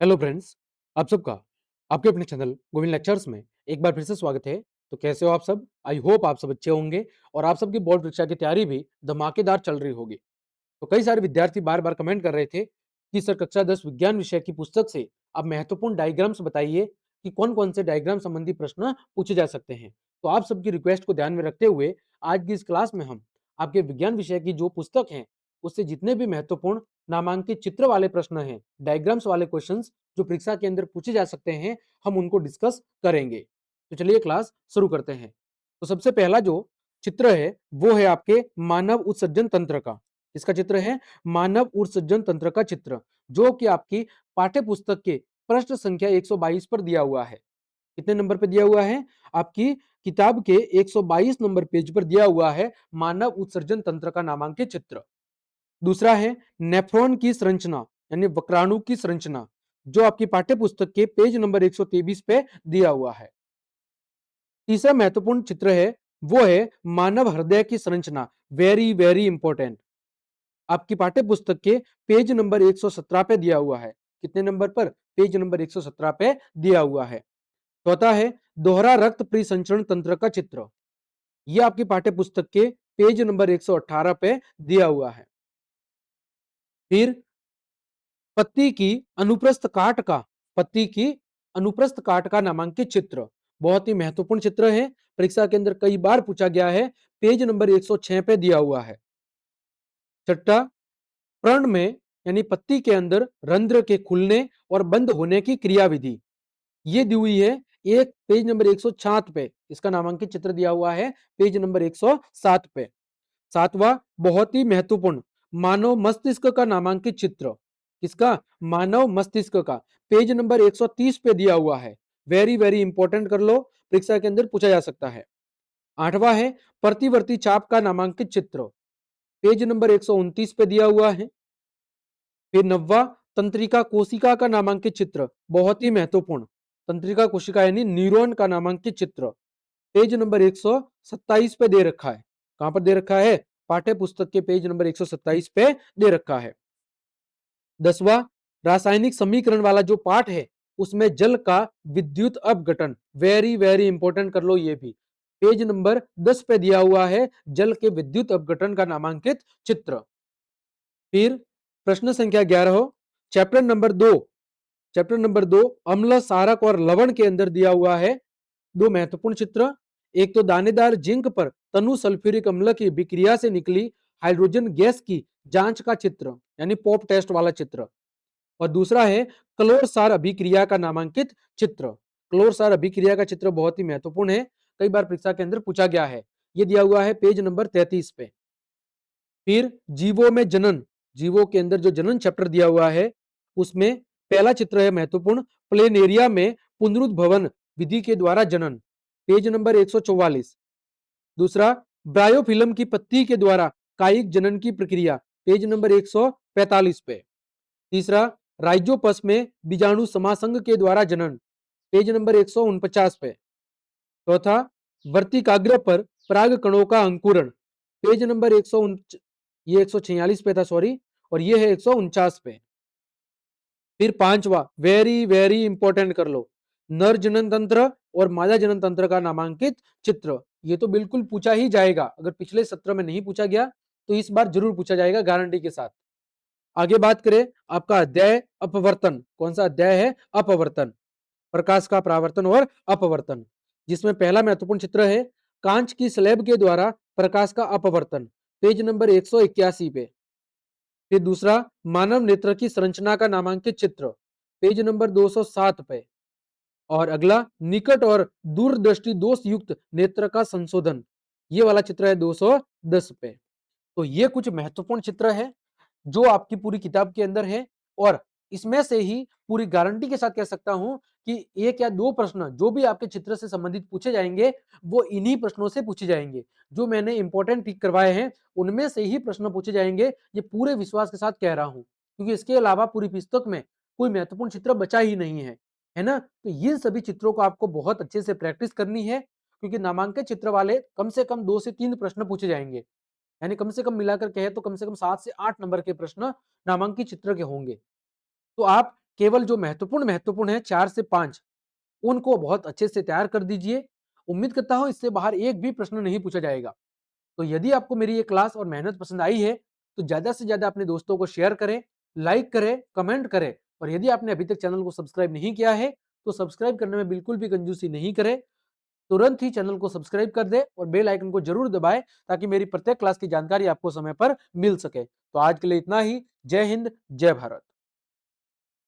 Hello friends, आप सबका आपके अपने चैनल गोविंद लेक्चर्स में एक बार फिर से स्वागत है। तो कैसे हो आप सब? आई होप आप सब अच्छे होंगे और आप सबकी बोर्ड परीक्षा की तैयारी भी धमाकेदार चल रही होगी। तो कई सारे विद्यार्थी बार-बार कमेंट कर रहे थे कि सर कक्षा 10 विज्ञान विषय की पुस्तक से आप महत्वपूर्ण डायग्राम्स बताइए कि कौन-कौन से डायग्राम संबंधी प्रश्न पूछे जा सकते हैं। तो आप सबकी रिक्वेस्ट को ध्यान में रखते हुए आज की इस क्लास में हम आपके विज्ञान विषय की जो पुस्तक है उससे जितने भी महत्वपूर्ण नामांकित चित्र वाले प्रश्न हैं, डायग्राम्स वाले क्वेश्चंस जो परीक्षा के अंदर पूछे जा सकते हैं, हम उनको डिस्कस करेंगे। तो चलिए क्लास शुरू करते हैं। तो सबसे पहला जो चित्र है वो है आपके मानव उत्सर्जन तंत्र का। इसका चित्र है मानव उत्सर्जन तंत्र का चित्र, जो कि आपकी पाठ्य पुस्तक के पृष्ठ संख्या 122 पर दिया हुआ है। कितने नंबर पे दिया हुआ है? आपकी किताब के 122 नंबर पेज पर दिया हुआ है मानव उत्सर्जन तंत्र का नामांकित चित्र। दूसरा है नेफ्रॉन की संरचना यानी वक्राणु की संरचना, जो आपकी पाठ्य पुस्तक के पेज नंबर 123 पे दिया हुआ है। तीसरा महत्वपूर्ण चित्र है वो है मानव हृदय की संरचना, वेरी वेरी इंपॉर्टेंट। आपकी पाठ्य पुस्तक के पेज नंबर 117 पे दिया हुआ है। कितने नंबर पर? पेज नंबर 117 पे दिया हुआ है। चौथा है दोहरा रक्त परिसंचरण तंत्र का चित्र। यह आपकी पाठ्य पुस्तक के पेज नंबर 118 पे दिया हुआ है। फिर पत्ती की अनुप्रस्थ काट का नामांकित चित्र, बहुत ही महत्वपूर्ण चित्र है। परीक्षा के अंदर कई बार पूछा गया है। पेज नंबर 106 पे दिया हुआ है। छठा, प्रण में यानी पत्ती के अंदर रंध्र के खुलने और बंद होने की क्रियाविधि, ये दी हुई है एक पेज नंबर 107 पे। इसका नामांकित चित्र दिया हुआ है पेज नंबर 107 पे। सातवां, बहुत ही महत्वपूर्ण, मानव मस्तिष्क का नामांकित चित्र। किसका? मानव मस्तिष्क का। पेज नंबर 130 पे दिया हुआ है। वेरी वेरी इंपॉर्टेंट कर लो, परीक्षा के अंदर पूछा जा सकता है। आठवां है प्रतिवर्ती चाप का नामांकित चित्र। पेज नंबर 129 पे दिया हुआ है। फिर नौवां, तंत्रिका कोशिका का नामांकित चित्र, बहुत ही महत्वपूर्ण। तंत्रिका कोशिका यानी न्यूरॉन का नामांकित चित्र, पेज नंबर 127 पे दे रखा है। कहां पर दे रखा है? पाठ्य पुस्तक के पेज नंबर 127 पे दे रखा है। 10वां, रासायनिक समीकरण वाला जो पाठ है उसमें जल का विद्युत अपघटन, वेरी वेरी इंपॉर्टेंट कर लो ये भी। पेज नंबर 10 पे दिया हुआ है जल के विद्युत अपघटन का नामांकित चित्र। फिर प्रश्न संख्या 11 हो, चैप्टर नंबर 2 अम्ल, सारक और लवण के अंदर दिया हुआ है दो महत्वपूर्ण चित्र। एक तो दानेदार जिंक पर तनु सल्फ्यूरिक अम्ल की विक्रिया से निकली हाइड्रोजन गैस की जांच का चित्र यानी पॉप टेस्ट वाला चित्र, और दूसरा है क्लोर सार अभिक्रिया का नामांकित चित्र। क्लोर सार अभिक्रिया का चित्र बहुत ही महत्वपूर्ण है, कई बार परीक्षा के अंदर पूछा गया है। ये दिया हुआ है पेज नंबर 33 पे। फिर जीवों में जनन, जीवों के अंदर जो जनन चैप्टर दिया हुआ है उसमें पहला चित्र है महत्वपूर्ण, प्लेनेरिया में पुनरुद्भवन विधि के द्वारा जनन, पेज नंबर 144। दूसरा, ब्रायोफिल्म की पत्ती के द्वारा कायिक जनन की प्रक्रिया, पेज नंबर 145 पे। तीसरा, राइजोपस में बीजाणु समासंग के द्वारा जनन, पेज नंबर 149 पे। चौथा, वर्तिकाग्र पर पराग कणों का अंकुरण, पेज नंबर 100, ये 146 पे था सॉरी, और ये है 149 पे। फिर पांचवा, वेरी वेरी इंपॉर्टेंट कर लो, नर जनन तंत्र और मादा जनन तंत्र का नामांकित चित्र। ये तो बिल्कुल पूछा ही जाएगा, अगर पिछले सत्र में नहीं पूछा गया तो इस बार जरूर पूछा जाएगा गारंटी के साथ। आगे बात करें आपका अध्याय अपवर्तन, कौन सा अध्याय है? अपवर्तन, प्रकाश का परावर्तन और अपवर्तन, जिसमें पहला महत्वपूर्ण चित्र है कांच की स्लैब के द्वारा प्रकाश का अपवर्तन, पेज नंबर 181 पे। फिर दूसरा, मानव नेत्र की संरचना का नामांकित चित्र, पेज नंबर 207 पे। और अगला, निकट और दूरदृष्टि दोष युक्त नेत्र का संशोधन, ये वाला चित्र है 210 पे। तो ये कुछ महत्वपूर्ण चित्र है जो आपकी पूरी किताब के अंदर है, और इसमें से ही पूरी गारंटी के साथ कह सकता हूं कि एक या दो प्रश्न जो भी आपके चित्र से संबंधित पूछे जाएंगे वो इन्हीं प्रश्नों से पूछे जाएंगे। जो मैंने इंपॉर्टेंट टिक करवाए हैं उनमें से ही प्रश्न पूछे जाएंगे, ये पूरे विश्वास के साथ कह रहा हूं, क्योंकि इसके अलावा पूरी पुस्तक में कोई महत्वपूर्ण चित्र बचा ही नहीं है ना। तो ये सभी चित्रों को आपको बहुत अच्छे से प्रैक्टिस करनी है, क्योंकि नामांकित चित्र वाले कम से कम 2 से 3 प्रश्न पूछे जाएंगे, यानी कम से कम मिलाकर कहे तो कम से कम 7 से 8 नंबर के प्रश्न नामांकित चित्र के होंगे। तो आप केवल जो महत्वपूर्ण महत्वपूर्ण है 4 से 5 उनको बहुत अच्छे से तैयार कर दीजिए। उम्मीद करता हूं इससे बाहर एक भी प्रश्न नहीं पूछा जाएगा। तो यदि आपको मेरी ये क्लास और मेहनत पसंद आई है तो ज्यादा से ज्यादा अपने दोस्तों को शेयर करें, लाइक करें, कमेंट करें। और यदि आपने अभी तक चैनल को सब्सक्राइब नहीं किया है तो सब्सक्राइब करने में बिल्कुल भी कंजूसी नहीं करें। तुरंत ही चैनल को सब्सक्राइब कर दे और बेल आइकन को जरूर दबाएं ताकि मेरी प्रत्येक क्लास की जानकारी आपको समय पर मिल सके। तो आज के लिए इतना ही। जय हिंद, जय भारत।